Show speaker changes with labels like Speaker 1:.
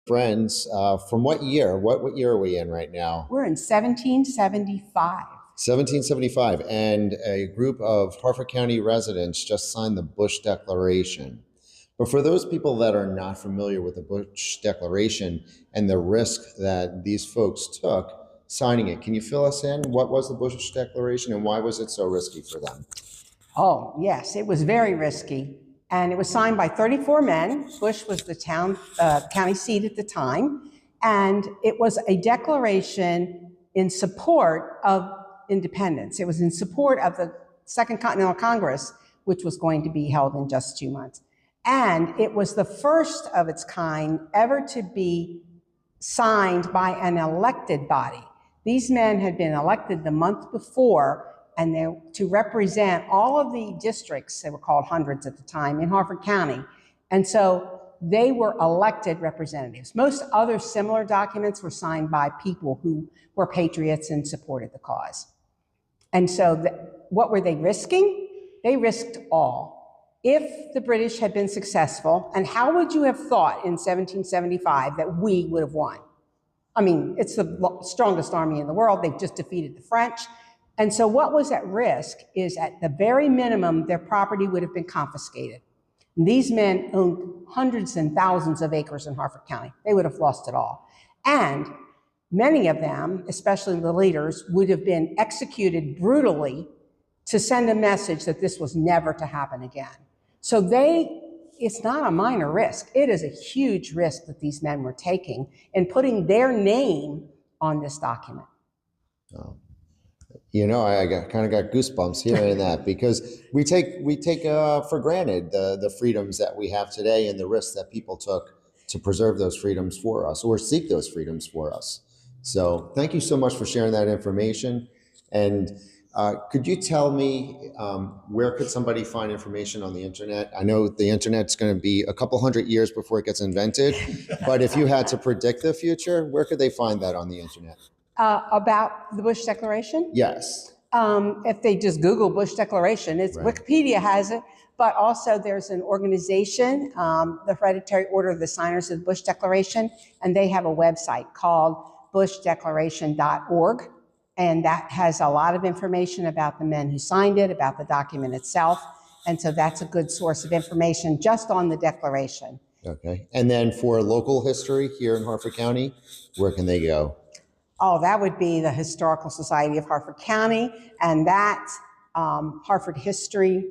Speaker 1: friends from what year? What year are we in right now?
Speaker 2: We're in 1775.
Speaker 1: 1775, and a group of Harford County residents just signed the Bush Declaration. But for those people that are not familiar with the Bush Declaration and the risk that these folks took signing it, can you fill us in? What was the Bush Declaration and why was it so risky for them?
Speaker 2: Oh, yes, it was very risky. And it was signed by 34 men. Bush was the county seat at the time. And it was a declaration in support of independence. It was in support of the Second Continental Congress, which was going to be held in just 2 months. And it was the first of its kind ever to be signed by an elected body. These men had been elected the month before, and they to represent all of the districts, they were called hundreds at the time, in Harford County. And so they were elected representatives. Most other similar documents were signed by people who were patriots and supported the cause. And so what were they risking? They risked all. If the British had been successful, and how would you have thought in 1775 that we would have won? I mean, it's the strongest army in the world. They've just defeated the French. And so what was at risk is, at the very minimum, their property would have been confiscated. And these men owned hundreds and thousands of acres in Harford County. They would have lost it all. And many of them, especially the leaders, would have been executed brutally to send a message that this was never to happen again. So it's not a minor risk. It is a huge risk that these men were taking in putting their name on this document.
Speaker 1: Oh. You know, I kind of got goosebumps hearing that, because we take for granted the freedoms that we have today and the risks that people took to preserve those freedoms for us, or seek those freedoms for us. So thank you so much for sharing that information. And could you tell me where could somebody find information on the internet? I know the internet's going to be a couple hundred years before it gets invented, but if you had to predict the future, where could they find that on the internet?
Speaker 2: About the Bush Declaration?
Speaker 1: Yes.
Speaker 2: If they just Google Bush Declaration, right. Wikipedia has it, but also there's an organization, the Hereditary Order of the Signers of the Bush Declaration, and they have a website called bushdeclaration.org, and that has a lot of information about the men who signed it, about the document itself, and so that's a good source of information just on the Declaration.
Speaker 1: Okay, and then for local history here in Harford County, where can they go?
Speaker 2: Oh, that would be the Historical Society of Harford County, and that's harfordhistory.org.